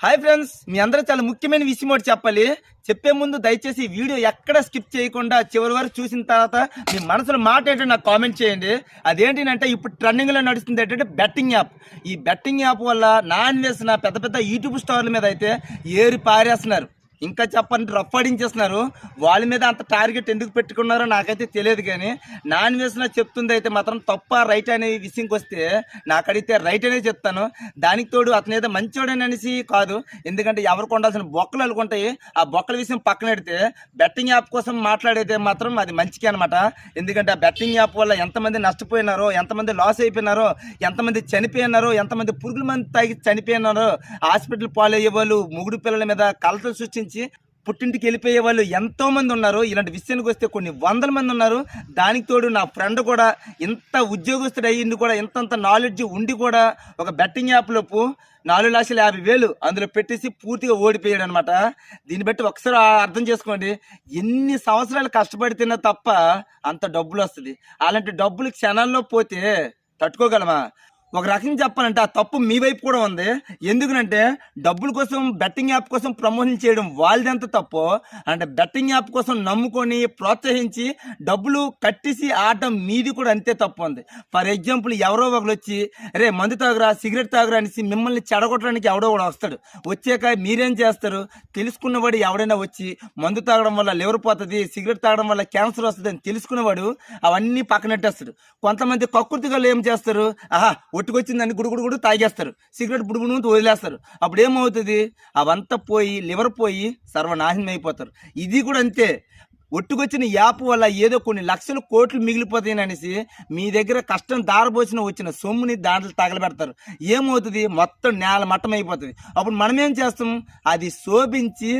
Hi friends, మీ అందరూ చాలా ముఖ్యమైన విషయం ఒకటి చెప్పాలి. చెప్పే ముందు దయచేసి ఈ వీడియో ఎక్కడ స్కిప్ చేయకుండా చివరి వరకు చూసిన తర్వాత మీ మనసులో మాట ఏంటో నాకు కామెంట్ చేయండి. అదేంటంటే ఇప్పుడు ట్రెండింగ్లో నడుస్తుంది ఏంటంటే బెట్టింగ్ యాప్. ఈ బెట్టింగ్ యాప్ వల్ల నాన్ వేసిన పెద్ద పెద్ద యూట్యూబ్ స్టార్ల మీద అయితే ఏరి పారేస్తున్నారు. ఇంకా చెప్పండి, రఫ్ ఆడించేస్తున్నారు. వాళ్ళ మీద అంత టార్గెట్ ఎందుకు పెట్టుకున్నారో నాకైతే తెలియదు. కానీ నాన్ వేసిన చెప్తుంది అయితే మాత్రం తప్ప రైట్ అనే విషయంకి వస్తే నాకడిగితే రైట్ అనే చెప్తాను. దానికి తోడు అతను ఏదో మంచోడని అనేసి కాదు, ఎందుకంటే ఎవరికి ఉండాల్సిన బొక్కలు అనుకుంటాయి. ఆ బొక్కల విషయం పక్కన పెడితే బెట్టింగ్ యాప్ కోసం మాట్లాడేదే మాత్రం అది మంచికే అనమాట. ఎందుకంటే ఆ బెట్టింగ్ యాప్ వల్ల ఎంతమంది నష్టపోయినారో, ఎంతమంది లాస్ అయిపోయినారో, ఎంతమంది చనిపోయినారో, ఎంతమంది పురుగుల మంది తాగి చనిపోయినారో, హాస్పిటల్ పాలయ్యే వాళ్ళు, ముగుడు పిల్లల మీద కలతలు సృష్టించి పుట్టింటికి వెళ్ళిపోయే వాళ్ళు ఎంతో మంది ఉన్నారు. ఇలాంటి విషయానికి వస్తే కొన్ని వందల మంది ఉన్నారు. దానికి తోడు నా ఫ్రెండ్ కూడా ఇంత ఉద్యోగస్తుడు అయ్యింది కూడా, ఇంతంత నాలెడ్జ్ ఉండి కూడా ఒక బెట్టింగ్ యాప్లోపు 4,50,000 అందులో పెట్టేసి పూర్తిగా ఓడిపోయాడు అనమాట. దీన్ని బట్టి ఒకసారి అర్థం చేసుకోండి, ఎన్ని సంవత్సరాలు కష్టపడితేనే తప్ప అంత డబ్బులు వస్తుంది. అలాంటి డబ్బులు క్షణాల్లో పోతే తట్టుకోగలమా? ఒక రకంగా చెప్పాలంటే ఆ తప్పు మీ వైపు కూడా ఉంది. ఎందుకంటే డబ్బుల కోసం బెట్టింగ్ యాప్ కోసం ప్రమోషన్ చేయడం వాళ్ళది ఎంత తప్పో, అంటే బెట్టింగ్ యాప్ కోసం నమ్ముకొని ప్రోత్సహించి డబ్బులు కట్టేసి ఆడటం మీది కూడా అంతే తప్పు ఉంది. ఫర్ ఎగ్జాంపుల్, ఎవరో ఒకరు వచ్చి రే మందు తాగురా, సిగరెట్ తాగురా అనేసి మిమ్మల్ని చెడగొట్టడానికి ఎవడో కూడా వస్తాడు. వచ్చాక మీరేం చేస్తారు? తెలుసుకున్నవాడు ఎవడైనా వచ్చి మందు తాగడం వల్ల లివర్ పోతుంది, సిగరెట్ తాగడం వల్ల క్యాన్సర్ వస్తుంది అని తెలుసుకున్నవాడు అవన్నీ పక్కనెట్టేస్తాడు. కొంతమంది కక్కుర్తిగా ఏం చేస్తారు, ఒట్టుకొచ్చిందని గుడుగుడు తాగేస్తారు, సిగరెట్ బుడుగుడు వదిలేస్తారు. అప్పుడు ఏమవుతుంది? అవంతా పోయి లివర్ పోయి సర్వనాశనం అయిపోతారు. ఇది కూడా అంతే. ఒట్టుకొచ్చిన యాప్ వల్ల ఏదో కొన్ని లక్షల కోట్లు మిగిలిపోతాయని అనేసి మీ దగ్గర కష్టం దారబోసిన వచ్చిన సొమ్ముని దాంట్లో తగలబెడతారు. ఏమవుతుంది? మొత్తం నేల మట్టం అయిపోతుంది. అప్పుడు మనం ఏం చేస్తాం? అది శోభించి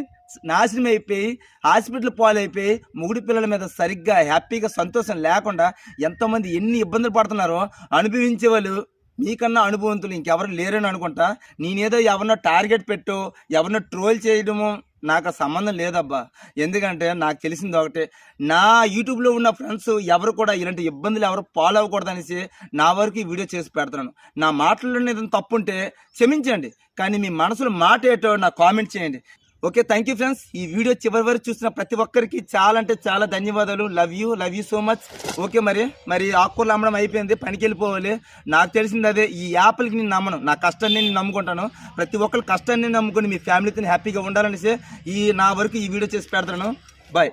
నాశనం అయిపోయి హాస్పిటల్ పాలైపోయి ముగుడి పిల్లల మీద సరిగ్గా హ్యాపీగా సంతోషం లేకుండా ఎంతోమంది ఎన్ని ఇబ్బందులు పడుతున్నారో అనుభవించే వాళ్ళు మీకన్నా అనుభవంతులు ఇంకెవరు లేరని అనుకుంటా. నేనేదో ఎవరినో టార్గెట్ పెట్టో ఎవరినో ట్రోల్ చేయడమో నాకు సంబంధం లేదబ్బా. ఎందుకంటే నాకు తెలిసింది ఒకటే, నా యూట్యూబ్లో ఉన్న ఫ్రెండ్స్ ఎవరు కూడా ఇలాంటి ఇబ్బందులు ఎవరు ఫాలో అవ్వకూడదు అనేసి నా వరకు ఈ వీడియో చేసి పెడుతున్నాను. నా మాటల్లో ఏదైనా తప్పుంటే క్షమించండి, కానీ మీ మనసులో మాట ఏటో నాకు కామెంట్ చేయండి. Okay, thank you friends. ఈ వీడియో చివరి వరకు చూసిన ప్రతి ఒక్కరికి చాలా అంటే చాలా ధన్యవాదాలు. Love you so much. Okay, మరి ఆకుకూరలు అమ్మడం అయిపోయింది, పనికి వెళ్ళిపోవాలి. నాకు తెలిసింది అదే, ఈ యాప్లకి నేను నమ్మను, నా కష్టాన్ని నేను నమ్ముకుంటాను. ప్రతి ఒక్కరు కష్టాన్ని నమ్ముకొని మీ ఫ్యామిలీతో హ్యాపీగా ఉండాలనేసి నా వరకు ఈ వీడియో చేసి పెడతాను. బాయ్.